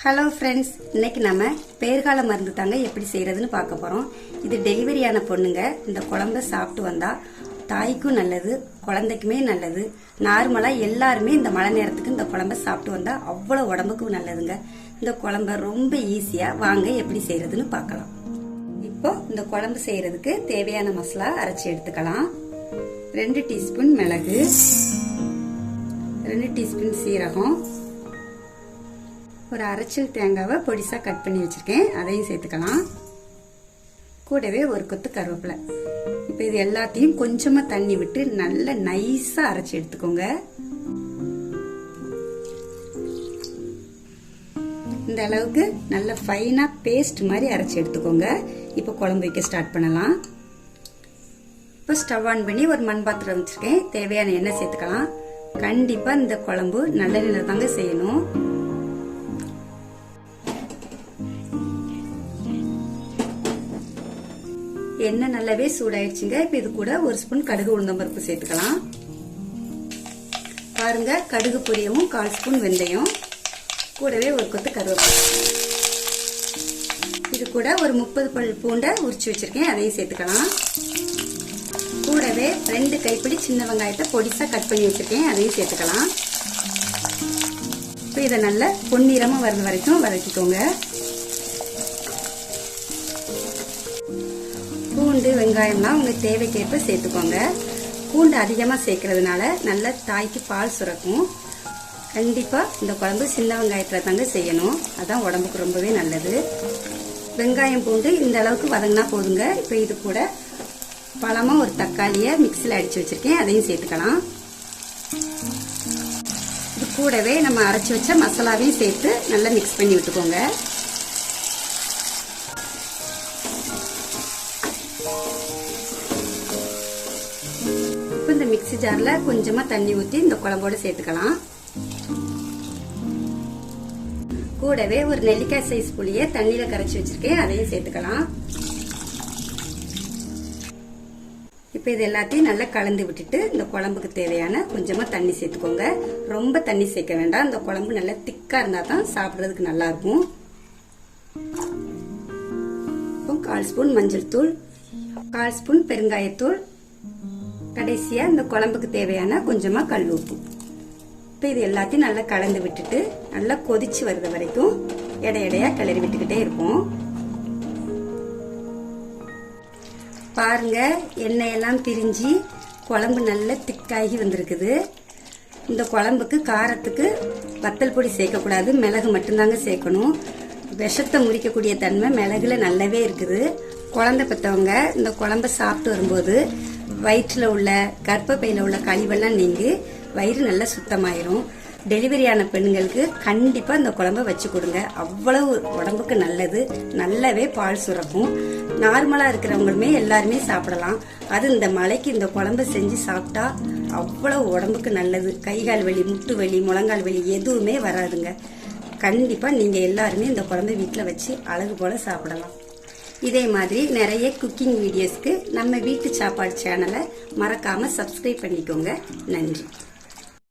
Hello friends, இன்னைக்கு நம்ம பேர்கால மருந்து தாங்க எப்படி செய்யறதுன்னு பார்க்க போறோம். இது டெலிவரியான பொண்ணுங்க இந்த குழம்பை சாப்பிட்டு வந்தா தாய்க்கும் நல்லது, குழந்தைக்குமே நல்லது. நார்மலா எல்லாருமே இந்த மழை நேரத்துக்கு இந்த குழம்பை சாப்பிட்டு வந்தா அவ்வளவு உடம்புக்கும் நல்லதுங்க. இந்த குழம்பை ரொம்ப ஈஸியா வாங்க எப்படி செய்யறதுன்னு பார்க்கலாம். இப்போ இந்த குழம்பு செய்யறதுக்கு தேவையான மசாலா அரைச்சி எடுத்துக்கலாம். 2 டீஸ்பூன் மிளகு, 2 டீஸ்பூன் சீரகம், ஒரு அரைச்சல் தேங்காவை பொடிசா கட் பண்ணி வச்சிருக்கேன், அதையும் சேர்த்துக்கலாம். கூடவே ஒரு கொத்து கருவேப்பிலை. இப்போ இது எல்லாத்தையும் கொஞ்சமா தண்ணி விட்டு நல்ல நைஸா அரைச்சி எடுத்துக்கோங்க. இந்த அளவுக்கு நல்ல ஃபைனா பேஸ்ட் மாதிரி அரைச்சி எடுத்துக்கோங்க. இப்போ குழம்பு வைக்க ஸ்டார்ட் பண்ணலாம். இப்போ ஸ்டவ் ஆன் பண்ணி ஒரு மண் பாத்திரம் வச்சிருக்கேன். தேவையான எண்ணெய் சேர்த்துக்கலாம். கண்டிப்பா இந்த குழம்பு நல்லெண்ணெயில தாங்க செய்யணும். எண்ணெய் நல்லாவே சூடாயிடுச்சுங்க. இப்ப இது கூட ஒரு ஸ்பூன் கடுகு உளுந்தம்பருப்பு சேர்த்துக்கலாம். பாருங்க, கடுகு பொரியவும் 1/4 ஸ்பூன் வெந்தயம், கூடவே ஒரு கொத்து கருவேப்பிலை. இது கூட ஒரு 30 பல் பூண்டை உரிச்சு வச்சிருக்கேன், அதையும் சேர்த்துக்கலாம். கூடவே 2 கைப்பிடி சின்ன வெங்காயத்தை பொடிசா கட் பண்ணி வச்சிருக்கேன், அதையும் சேர்த்துக்கலாம். இப்ப இதை நல்லா பொன்னிறமா வர்றது வரைக்கும் வதக்கிக்கோங்க. பூண்டு வெங்காயம்லாம் உங்க தேவைக்கேற்ப சேர்த்துக்கோங்க. பூண்டு அதிகமா சேர்க்கறதுனால நல்ல தாய்க்கு பால் சுரக்கும். கண்டிப்பா இந்த குழம்பு சின்ன வெங்காயத்துல தாங்க செய்யணும், அதான் உடம்புக்கு ரொம்பவே நல்லது. வெங்காயம் பூண்டு இந்த அளவுக்கு வதங்கினா போதுங்க. இப்ப இது கூட பழமா ஒரு தக்காளிய மிக்சில அடிச்சு வச்சிருக்கேன், அதையும் சேர்த்துக்கலாம். இது கூடவே நம்ம அரைச்சு வச்ச மசாலாவையும் சேர்த்து நல்லா மிக்ஸ் பண்ணி விட்டுக்கோங்க. இந்த மிக்ஸி ஜார்ல கொஞ்சமா தண்ணி ஊத்தி இந்த குழம்போட சேர்த்துக்கலாம். கூடவே ஒரு நெல்லிக்காய் சைஸ் புளிய தண்ணியில கரைச்சி வச்சிருக்கேன், அதையும் சேர்த்துக்கலாம். இப்ப இது எல்லாத்தையும் நல்லா கலந்து விட்டுட்டு இந்த குழம்புக்கு தேவையான கொஞ்சமா தண்ணி சேர்த்துக்கோங்க. ரொம்ப தண்ணி சேர்க்க வேண்டாம். இந்த குழம்பு நல்லா திக்கா இருந்தா தான் சாப்பிடுறதுக்கு நல்லா இருக்கும். 1/4 ஸ்பூன் மஞ்சள் தூள், 1/4 ஸ்பூன் பெருங்காயத்தூள், கடைசியா இந்த குழம்புக்கு தேவையான கொஞ்சமா கல் உப்பு. இப்ப இது எல்லாத்தையும் நல்லா கலந்து விட்டுட்டு நல்லா கொதிச்சு வர்றது வரைக்கும் எடையா கிளறி விட்டுக்கிட்டே இருப்போம். பாருங்க, எண்ணெயெல்லாம் பிரிஞ்சு குழம்பு நல்லா திக்காகி வந்திருக்குது. இந்த குழம்புக்கு காரத்துக்கு வத்தல் பொடி சேர்க்க கூடாது, மிளகு மட்டும்தாங்க சேர்க்கணும். விஷத்தை முறிக்கக்கூடிய தன்மை மிளகுல நல்லாவே இருக்குது. குழந்தை பெற்றவங்க இந்த குழம்பை சாப்பிட்டு வரும்போது வயிற்றுல உள்ள கர்ப்பப்பையில உள்ள கழிவெல்லாம் நீங்கி வயிறு நல்லா சுத்தமாயிரும். டெலிவரியான பெண்களுக்கு கண்டிப்பா இந்த குழம்பை வச்சு கொடுங்க, அவ்வளவு உடம்புக்கு நல்லது. நல்லாவே பால் சுரக்கும். நார்மலா இருக்கிறவங்களுமே எல்லாருமே சாப்பிடலாம். அது இந்த மழைக்கு இந்த குழம்பை செஞ்சு சாப்பிட்டா அவ்வளவு உடம்புக்கு நல்லது. கைகால் வலி, முட்டு வலி, முழங்கால் வலி எதுவுமே வராதுங்க. கண்டிப்பா நீங்க எல்லாருமே இந்த குழம்பை வீட்டுல வச்சு அழகு போல சாப்பிடலாம். இதே மாதிரி நிறைய குக்கிங் வீடியோஸ்க்கு நம்ம வீட்டு சாப்பாடு சேனலை மறக்காம சப்ஸ்கிரைப் பண்ணிக்கோங்க. நன்றி.